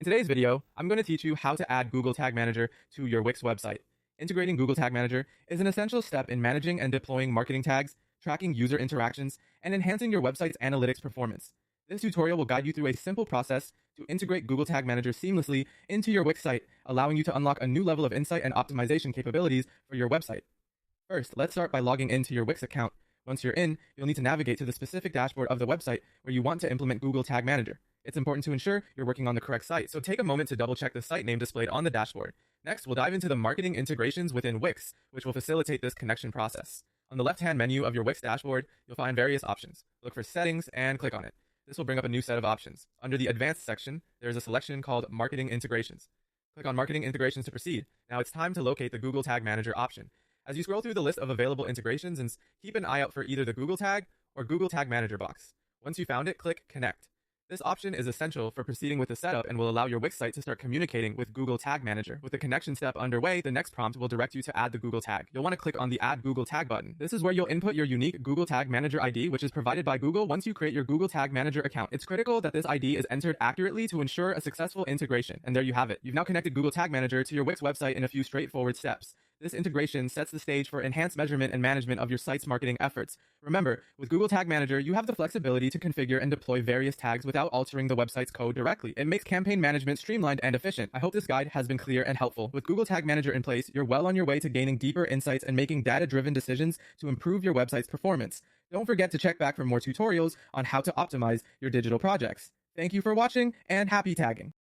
In today's video, I'm going to teach you how to add Google Tag Manager to your Wix website. Integrating Google Tag Manager is an essential step in managing and deploying marketing tags, tracking user interactions, and enhancing your website's analytics performance. This tutorial will guide you through a simple process to integrate Google Tag Manager seamlessly into your Wix site, allowing you to unlock a new level of insight and optimization capabilities for your website. First, let's start by logging into your Wix account. Once you're in, you'll need to navigate to the specific dashboard of the website where you want to implement Google Tag Manager. It's important to ensure you're working on the correct site, so take a moment to double check the site name displayed on the dashboard. Next, we'll dive into the marketing integrations within Wix, which will facilitate this connection process. On the left-hand menu of your Wix dashboard, you'll find various options. Look for Settings and click on it. This will bring up a new set of options. Under the Advanced section, there's a selection called Marketing Integrations. Click on Marketing Integrations to proceed. Now it's time to locate the Google Tag Manager option. As you scroll through the list of available integrations, and keep an eye out for either the Google Tag or Google Tag Manager box. Once you found it, click Connect. This option is essential for proceeding with the setup and will allow your Wix site to start communicating with Google Tag Manager. With the connection step underway, the next prompt will direct you to add the Google Tag. You'll want to click on the Add Google Tag button. This is where you'll input your unique Google Tag Manager ID, which is provided by Google once you create your Google Tag Manager account. It's critical that this ID is entered accurately to ensure a successful integration. And there you have it. You've now connected Google Tag Manager to your Wix website in a few straightforward steps. This integration sets the stage for enhanced measurement and management of your site's marketing efforts. Remember, with Google Tag Manager, you have the flexibility to configure and deploy various tags without altering the website's code directly. It makes campaign management streamlined and efficient. I hope this guide has been clear and helpful. With Google Tag Manager in place, you're well on your way to gaining deeper insights and making data-driven decisions to improve your website's performance. Don't forget to check back for more tutorials on how to optimize your digital projects. Thank you for watching, and happy tagging!